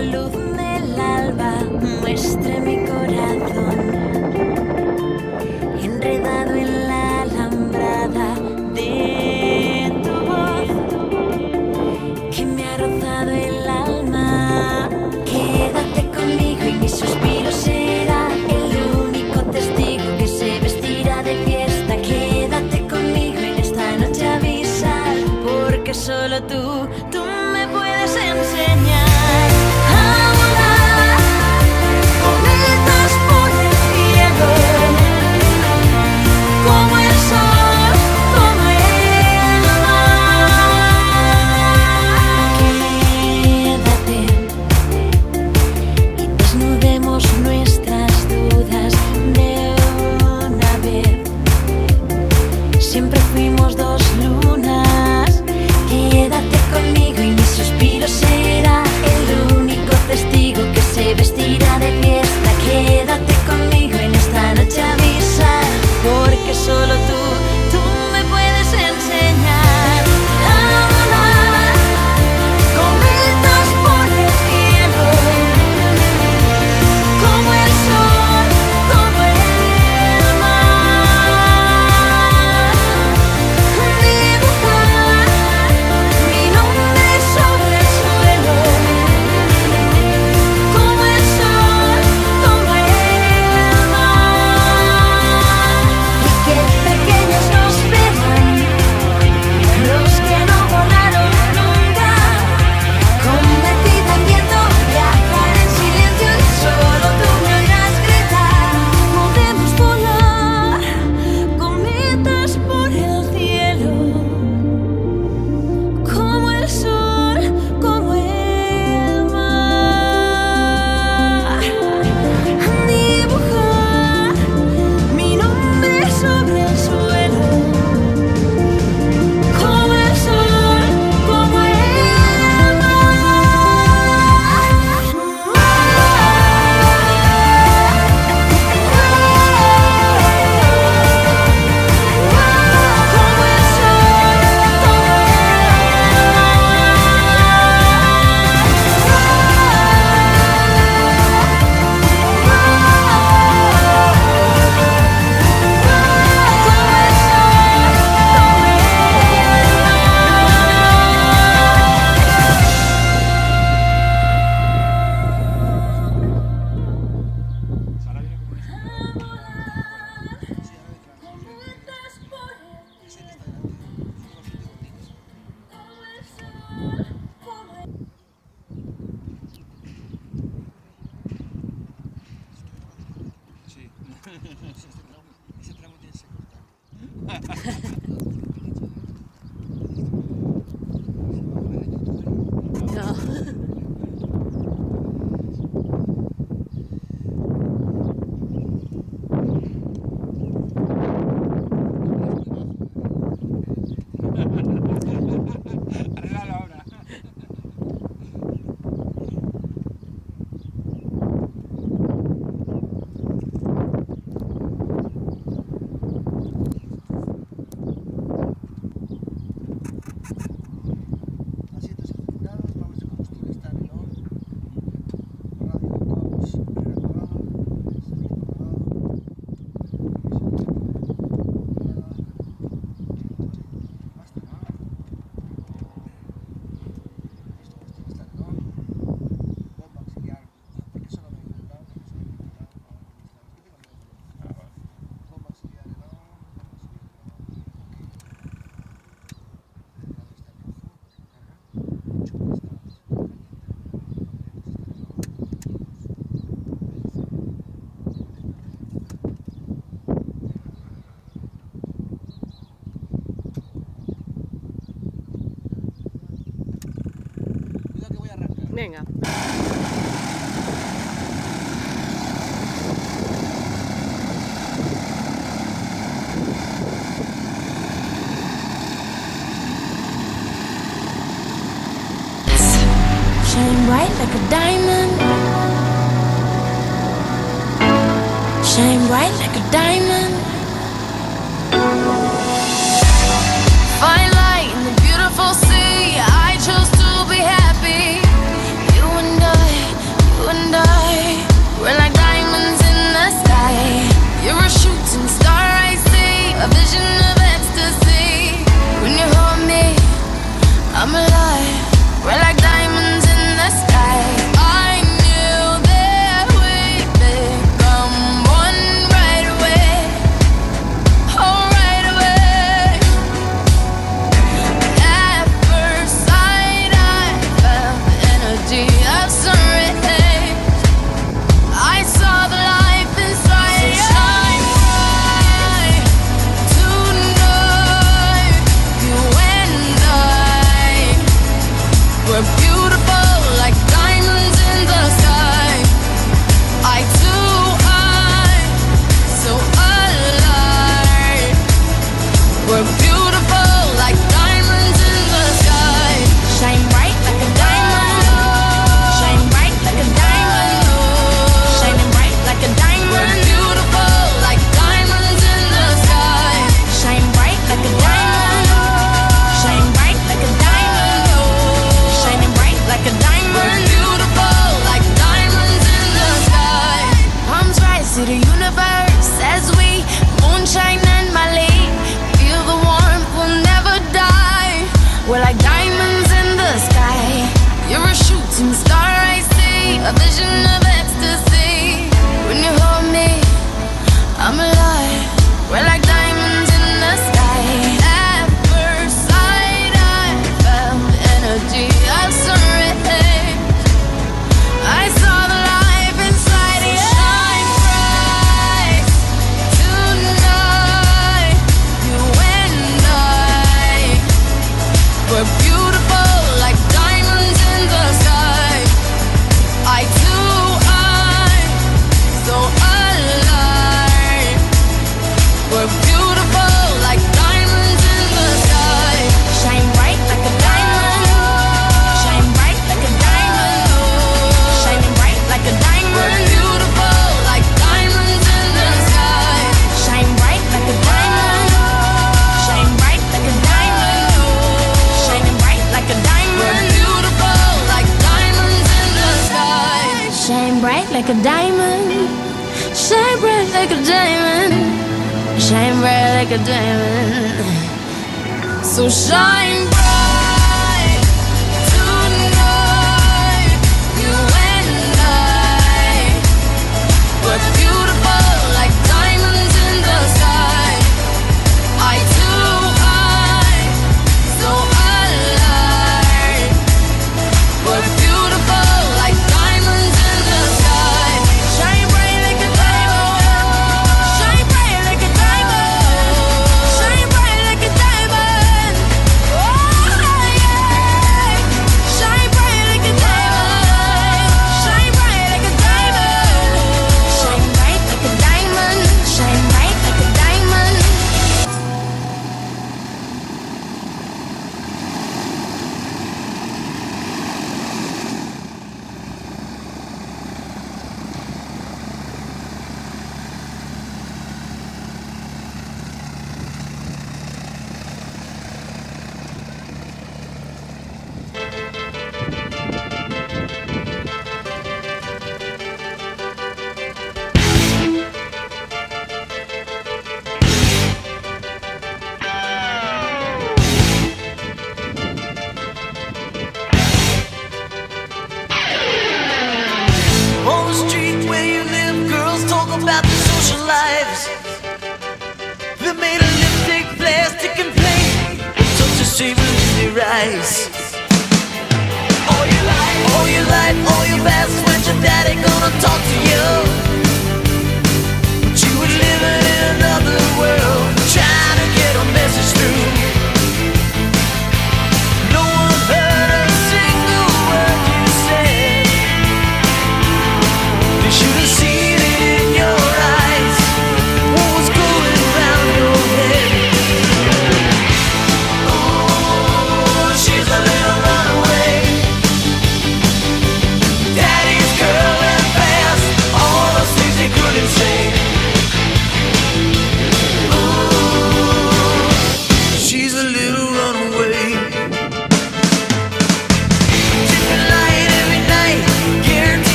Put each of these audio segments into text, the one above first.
luz del alba muestre mi corazón, enredado en la alambrada de tu voz, que me ha rozado el alma. Quédate conmigo y mi suspiro será el único testigo que se vestirá de fiesta. Quédate conmigo en esta noche a avisar, porque solo tú me puedes enseñar a volar, cometas por el cielo, como el sol, como el mar. Quédate y desnudemos nuestras dudas de una vez. Siempre fuimos dos lunas. Quédate conmigo y mi suspiro será el único testigo que se vestirá de fiesta. Quédate conmigo en esta noche a avisar, porque solo tú me puedes enseñar a volar, cometas por el cielo, como el sol, como el mar. Dibujar mi nombre sobre el suelo, como el sol, como el mar. Y que pequeños nos verán los que no volaron nunca, convertida en viento, viajar en silencio y solo tú me oirás gritar. Podemos volar, cometas por el cielo, como el sol, como el mar. Dibujar mi nombre sobre el suelo, como el sol, como el mar. Como el Ese tramo tienes que cortar. No. Arréglalo ahora. Asientos configurados, vamos de combustible está reloj, radio todos reapagado, Venga. Shine bright like a diamond. Shine bright like a diamond. Find light in the beautiful sea. I chose to be happy. You and I a vision of ecstasy. When you hold me, I'm alive. We're like diamonds in the sky. At first sight, I felt energy of surrender. I saw the life inside you. Shine bright tonight. You and I were beautiful like diamonds in the sky. I too, I'm so alive. We're beautiful like diamonds in the sky. Shine bright like a diamond. Shine bright like a diamond. Shining bright like a diamond. We're beautiful like diamonds in the sky. Shine bright like a diamond. Shine bright like a diamond. Shining bright like a diamond. We're beautiful like diamonds in the sky. Shine bright like a diamond. Shine bright like a diamond. Shine bright like a diamond. So shine bright tonight. You and I were beautiful like diamonds in the sky. I too, I'm so alive. We're beautiful like diamonds in the sky. Shine bright like a diamond. Shine bright like a diamond. Shine bright like a diamond. Oh yeah. Shine bright like a diamond. Shine bright like a diamond. Shine bright like a diamond. Shine bright like a diamond. On the street where you live, girls talk about their social lives. They're made of lipstick, plastic, and paint. Such a shame in their eyes. All your best friends, your daddy gonna talk to you. But you were living in another world, trying to get a message through. No one heard a single word you said. You should have seen it in your eyes. What was going round your head? Oh, she's a little runaway.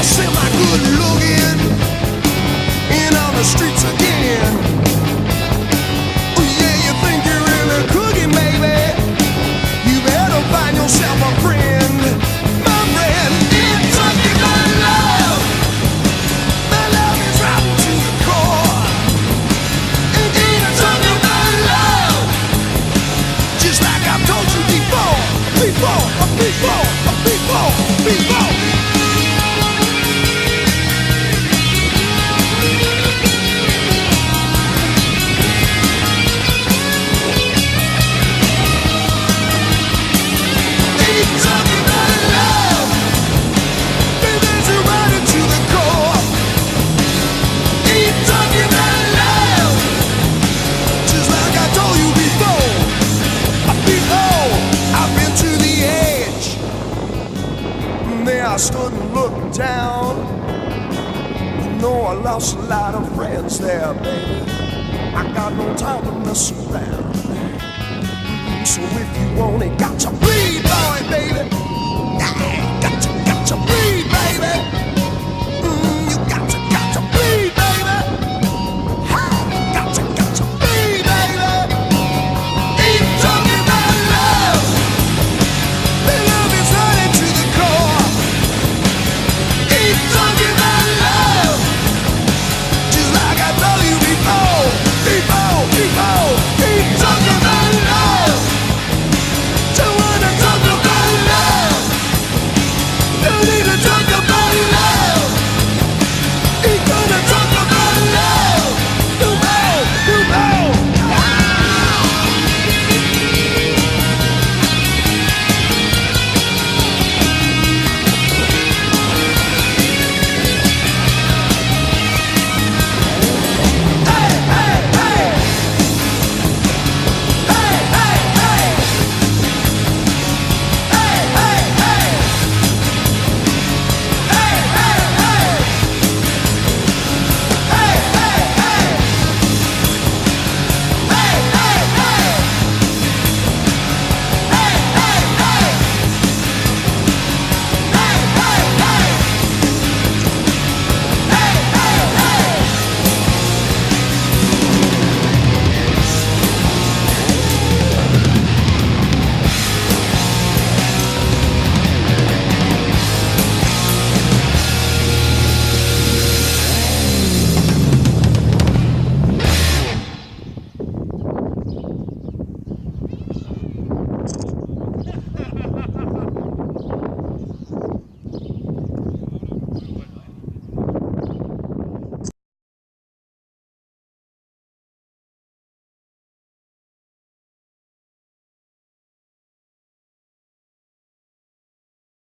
semi-good looking and on the streets again. Oh yeah, you think you're really cooking, baby? You better find yourself a friend, my friend. It's something I love. My love is rotten to the core. It's something I love. Just like I've told you before. It's something I love. Baby, you're right into the core. It's something I love. Just like I told you before. I've been to the edge. And there I stood and looked down. You know I lost a lot of friends there, baby. I got no time to mess around. So if you want it, got to bleed, boy, baby.